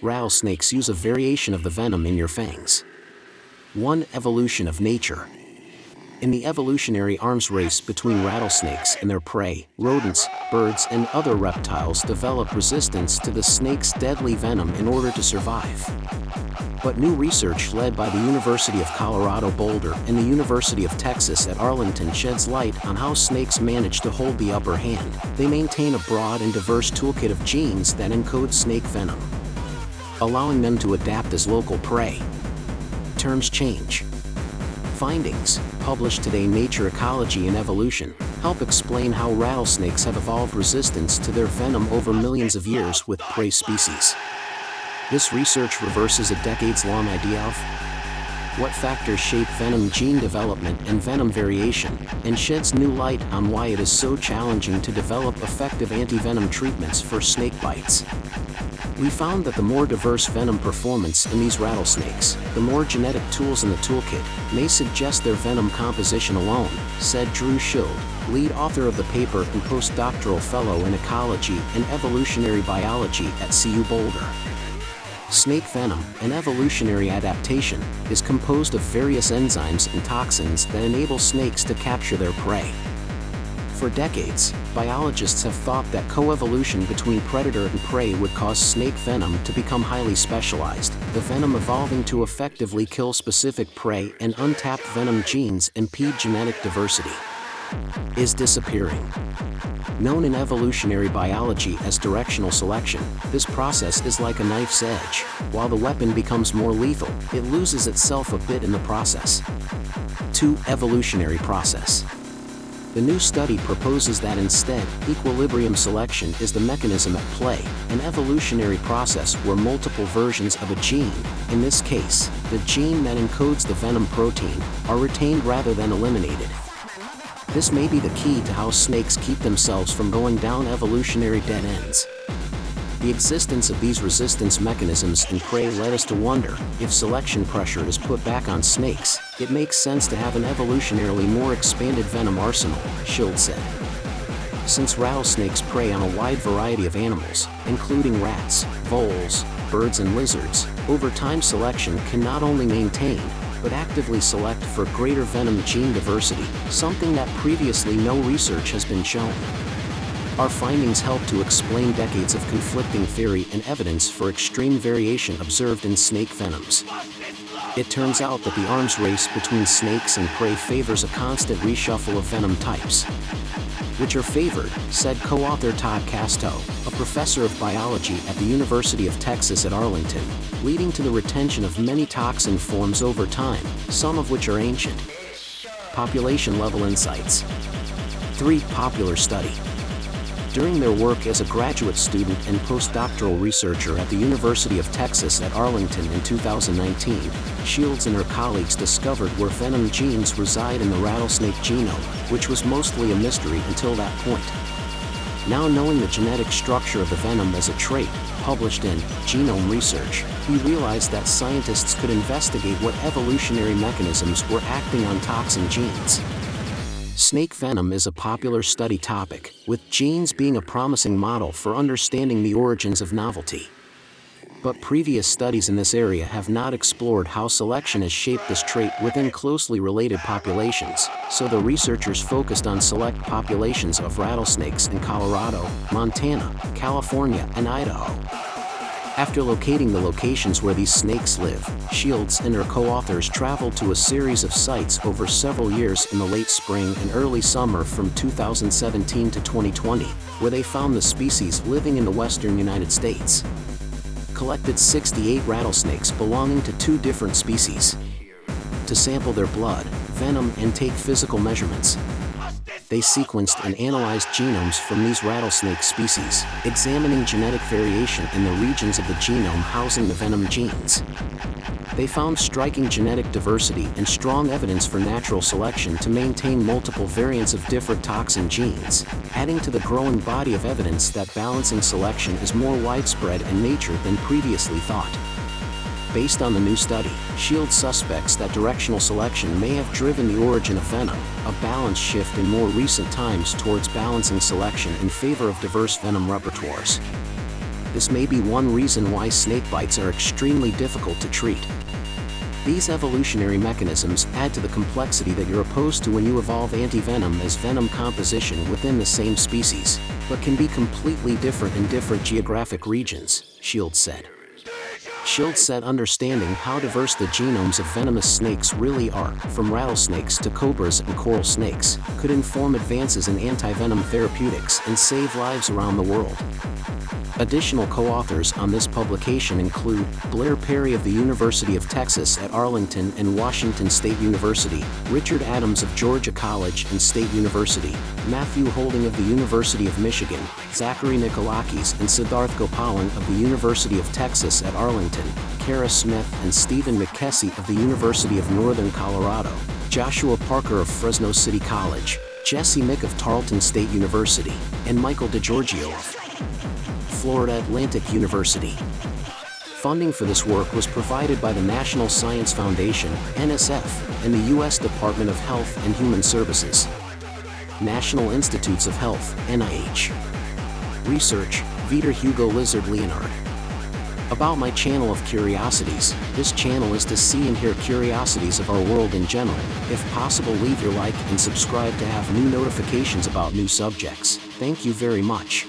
Rattlesnakes use a variation of the venom in your fangs. 1. Evolution of nature. In the evolutionary arms race between rattlesnakes and their prey, rodents, birds, and other reptiles develop resistance to the snake's deadly venom in order to survive. But new research led by the University of Colorado Boulder and the University of Texas at Arlington sheds light on how snakes manage to hold the upper hand. They maintain a broad and diverse toolkit of genes that encode snake venom, allowing them to adapt as local prey. Terms change. Findings, published today in Nature, Ecology and Evolution, help explain how rattlesnakes have evolved resistance to their venom over millions of years with prey species. This research reverses a decades-long idea of what factors shape venom gene development and venom variation, and sheds new light on why it is so challenging to develop effective anti-venom treatments for snake bites. We found that the more diverse venom performance in these rattlesnakes, the more genetic tools in the toolkit may suggest their venom composition alone, said Drew Schild, lead author of the paper and postdoctoral fellow in ecology and evolutionary biology at CU Boulder. Snake venom, an evolutionary adaptation, is composed of various enzymes and toxins that enable snakes to capture their prey. For decades, biologists have thought that coevolution between predator and prey would cause snake venom to become highly specialized, the venom evolving to effectively kill specific prey, and untapped venom genes impede genetic diversity. Is disappearing. Known in evolutionary biology as directional selection, this process is like a knife's edge. While the weapon becomes more lethal, it loses itself a bit in the process. 2. Evolutionary process. The new study proposes that instead, equilibrium selection is the mechanism at play, an evolutionary process where multiple versions of a gene, in this case, the gene that encodes the venom protein, are retained rather than eliminated. This may be the key to how snakes keep themselves from going down evolutionary dead ends. The existence of these resistance mechanisms in prey led us to wonder, if selection pressure is put back on snakes, it makes sense to have an evolutionarily more expanded venom arsenal, Schild said. Since rattlesnakes prey on a wide variety of animals, including rats, voles, birds and lizards, over time selection can not only maintain, but actively select for greater venom gene diversity, something that previously no research has been shown. Our findings help to explain decades of conflicting theory and evidence for extreme variation observed in snake venoms. It turns out that the arms race between snakes and prey favors a constant reshuffle of venom types. Which are favored, said co-author Todd Casto, a professor of biology at the University of Texas at Arlington, leading to the retention of many toxin forms over time, some of which are ancient. Population-level insights. 3. Popular study. During their work as a graduate student and postdoctoral researcher at the University of Texas at Arlington in 2019, Shields and her colleagues discovered where venom genes reside in the rattlesnake genome, which was mostly a mystery until that point. Now knowing the genetic structure of the venom as a trait, published in Genome Research, we realized that scientists could investigate what evolutionary mechanisms were acting on toxin genes. Snake venom is a popular study topic, with genes being a promising model for understanding the origins of novelty. But previous studies in this area have not explored how selection has shaped this trait within closely related populations, so the researchers focused on select populations of rattlesnakes in Colorado, Montana, California, and Idaho. After locating the locations where these snakes live, Shields and her co-authors traveled to a series of sites over several years in the late spring and early summer from 2017 to 2020, where they found the species living in the western United States. Collected 68 rattlesnakes belonging to 2 different species. To sample their blood, venom, and take physical measurements, they sequenced and analyzed genomes from these rattlesnake species, examining genetic variation in the regions of the genome housing the venom genes. They found striking genetic diversity and strong evidence for natural selection to maintain multiple variants of different toxin genes, adding to the growing body of evidence that balancing selection is more widespread in nature than previously thought. Based on the new study, Shield suspects that directional selection may have driven the origin of venom, a balance shift in more recent times towards balancing selection in favor of diverse venom repertoires. this may be one reason why snake bites are extremely difficult to treat. These evolutionary mechanisms add to the complexity that you're opposed to when you evolve antivenom as venom composition within the same species, but can be completely different in different geographic regions, Shields said. Shields said understanding how diverse the genomes of venomous snakes really are, from rattlesnakes to cobras and coral snakes, could inform advances in antivenom therapeutics and save lives around the world. Additional co-authors on this publication include Blair Perry of the University of Texas at Arlington and Washington State University, Richard Adams of Georgia College and State University, Matthew Holding of the University of Michigan, Zachary Nikolakis and Siddharth Gopalan of the University of Texas at Arlington, Kara Smith and Stephen McKessie of the University of Northern Colorado, Joshua Parker of Fresno City College, Jesse Mick of Tarleton State University, and Michael DeGiorgio of Florida Atlantic University. Funding for this work was provided by the National Science Foundation, NSF, and the U.S. Department of Health and Human Services. National Institutes of Health, NIH. Research, Vitor Hugo Lizard Leonardi. About my channel of curiosities, this channel is to see and hear curiosities of our world in general. If possible, leave your like and subscribe to have new notifications about new subjects. Thank you very much.